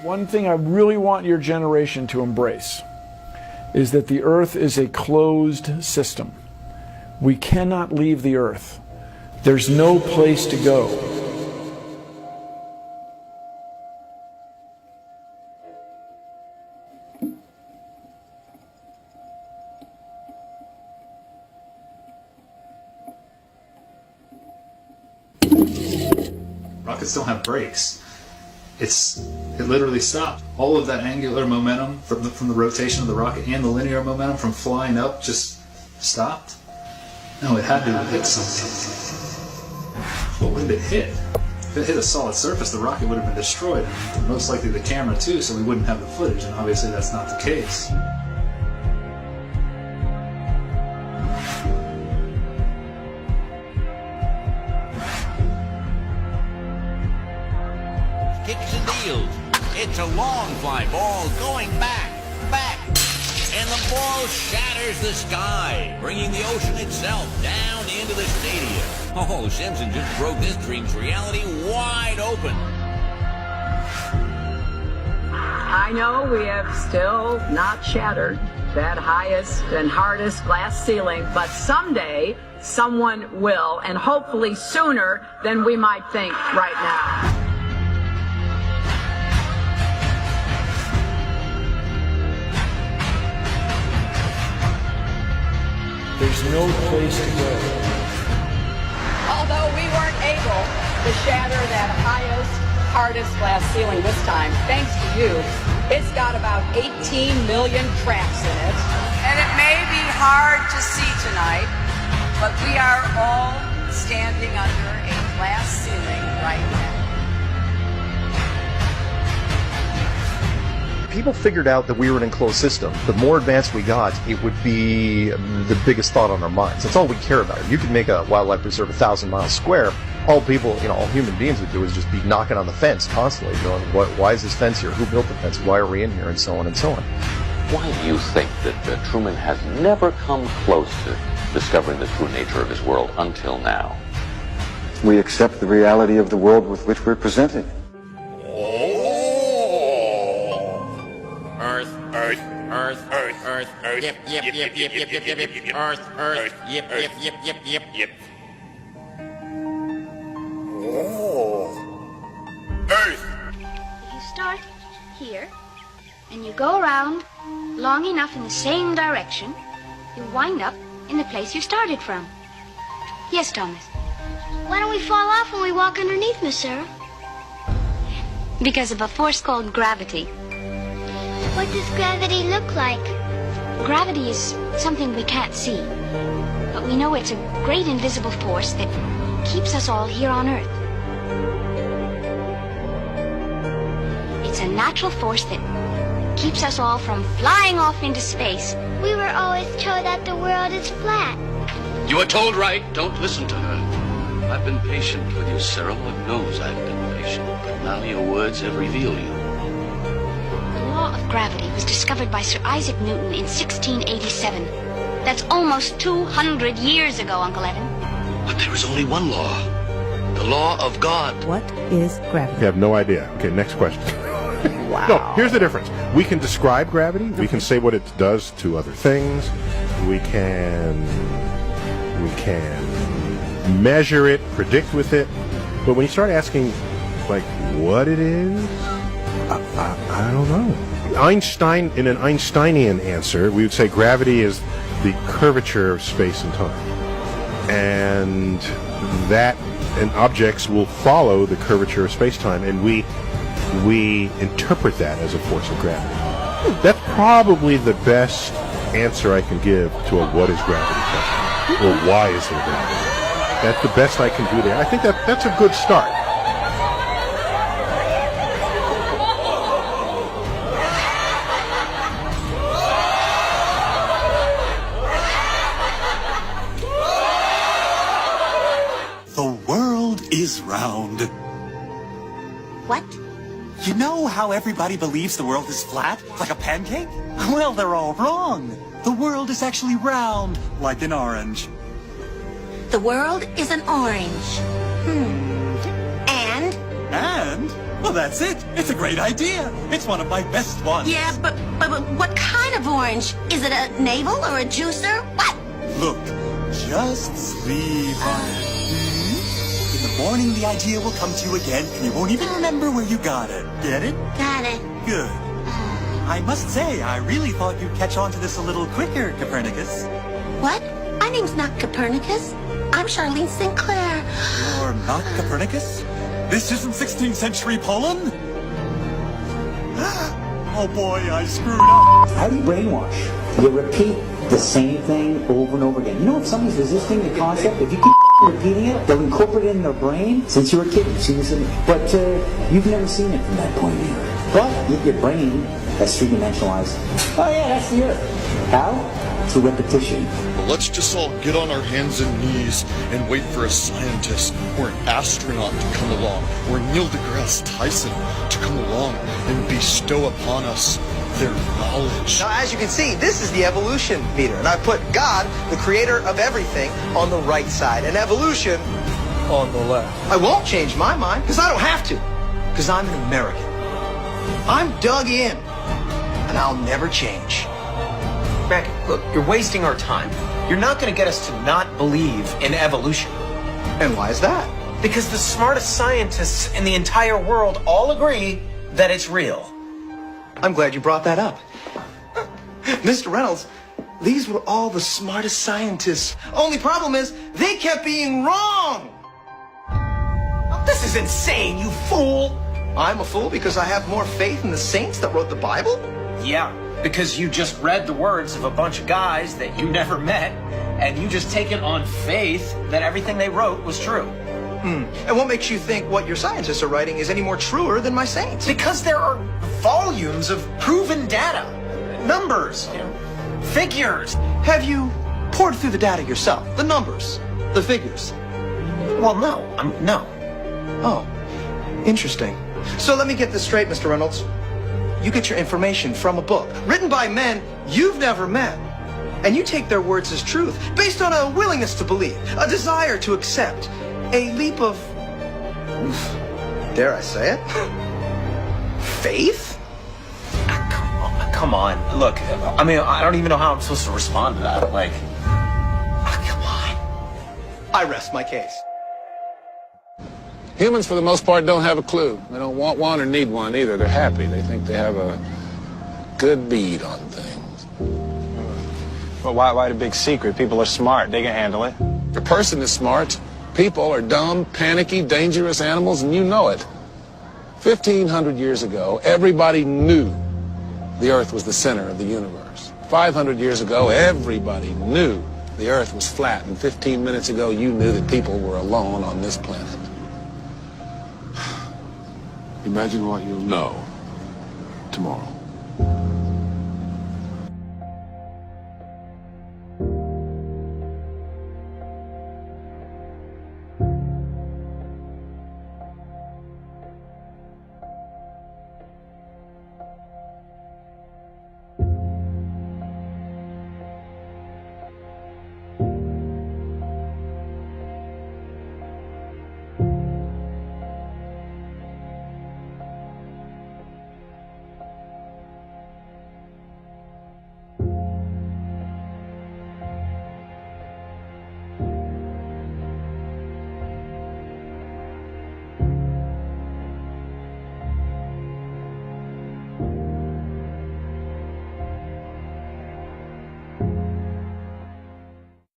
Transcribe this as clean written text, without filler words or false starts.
One thing I really want your generation to embrace is that the Earth is a closed system. We cannot leave the Earth. There's no place to go. Rockets don't have brakes. It literally stopped. All of that angular momentum from the rotation of the rocket and the linear momentum from flying up just stopped. No, it had to have hit something. But what did it hit? If it hit a solid surface, the rocket would have been destroyed, and most likely the camera too, so we wouldn't have the footage, and obviously that's not the case. Kicks and deals. It's a long fly ball going back, and the ball shatters the sky, bringing the ocean itself down into the stadium. Oh, Simpson just broke this dream's reality wide open. I know we have still not shattered that highest and hardest glass ceiling, but someday someone will, and hopefully sooner than we might think right now. There's no place to go. Although we weren't able to shatter that highest, hardest glass ceiling this time, thanks to you, it's got about 18 million cracks in it. And it may be hard to see tonight, but we are all standing under a glass ceiling right now. People figured out that we were an enclosed system. The more advanced we got, it would be the biggest thought on our minds. That's all we care about. You could make a wildlife preserve 1,000 miles square. All people, all human beings would do is just be knocking on the fence constantly, going, why is this fence here? Who built the fence? Why are we in here? And so on and so on. Why do you think that Truman has never come close to discovering the true nature of his world until now? We accept the reality of the world with which we're presented. Earth. Yep. Earth. Yep. Earth. If you start here, and you go around long enough in the same direction, you wind up in the place you started from. Yes, Thomas. Why don't we fall off when we walk underneath, Miss Sarah? Because of a force called gravity. What does gravity look like? Gravity is something we can't see, but we know it's a great invisible force that keeps us all here on Earth. It's a natural force that keeps us all from flying off into space. We were always told that the world is flat. You are told right. Don't listen to her. I've been patient with you, Sarah. Lord knows I've been patient. But now your words have revealed you. The law of gravity was discovered by Sir Isaac Newton in 1687. That's almost 200 years ago, Uncle Evan. But there is only one law. The law of God. What is gravity? I have no idea. Okay, next question. Wow. No, here's the difference. We can describe gravity. We can say what it does to other things. We can measure it, predict with it. But when you start asking, like, what it is, I don't know. Einstein, in an Einsteinian answer, we would say gravity is the curvature of space and time. And objects will follow the curvature of space-time, and we interpret that as a force of gravity. That's probably the best answer I can give to a what is gravity question, or why is there gravity. That's the best I can do there. I think that's a good start. The world is round. What? You know how everybody believes the world is flat, like a pancake? Well, they're all wrong. The world is actually round, like an orange. The world is an orange. And? And round? Well, that's it. It's a great idea. It's one of my best ones. Yeah, but what kind of orange? Is it a navel or a juicer? What? Look, just sleep on it. In the morning, the idea will come to you again, and you won't even remember where you got it. Get it? Got it. Good. I must say, I really thought you'd catch on to this a little quicker, Copernicus. What? My name's not Copernicus. I'm Charlene Sinclair. You're not Copernicus? This isn't 16th century Poland? Oh boy, I screwed up. How do you brainwash? You repeat the same thing over and over again. You know, if somebody's resisting the concept, if you keep repeating it, they'll incorporate it in their brain. Since you were a kid, you've seen this, but you've never seen it from that point of view. But your brain has three-dimensionalized. Oh yeah, that's the Earth. How? Through repetition. Well, let's just all get on our hands and knees and wait for a scientist or an astronaut to come along, or Neil deGrasse Tyson to come along and bestow upon us their knowledge. Now, as you can see, this is the evolution meter, and I put God, the creator of everything, on the right side, and evolution on the left. I won't change my mind, because I don't have to, because I'm an American. I'm dug in, and I'll never change. Mac, look, you're wasting our time. You're not going to get us to not believe in evolution. And why is that? Because the smartest scientists in the entire world all agree that it's real. I'm glad you brought that up. Mr. Reynolds, these were all the smartest scientists. Only problem is, they kept being wrong! This is insane, you fool! I'm a fool because I have more faith in the saints that wrote the Bible? Yeah, because you just read the words of a bunch of guys that you never met, and you just take it on faith that everything they wrote was true. And what makes you think what your scientists are writing is any more truer than my saints? Because there are volumes of proven data, numbers, figures. Have you poured through the data yourself? The numbers, the figures? Well, no. No. Oh, interesting. So let me get this straight, Mr. Reynolds. You get your information from a book written by men you've never met, and you take their words as truth based on a willingness to believe, a desire to accept, a leap of, dare I say it, faith? Come on. Look, I mean, I don't even know how I'm supposed to respond to that. Like, come on. I rest my case. Humans, for the most part, don't have a clue. They don't want one or need one either. They're happy. They think they have a good bead on things. But why the big secret? People are smart. They can handle it. The person is smart. People are dumb, panicky, dangerous animals, and you know it. 1,500 years ago, everybody knew the Earth was the center of the universe. 500 years ago, everybody knew the Earth was flat. And 15 minutes ago, you knew that people were alone on this planet. Imagine what you'll know tomorrow.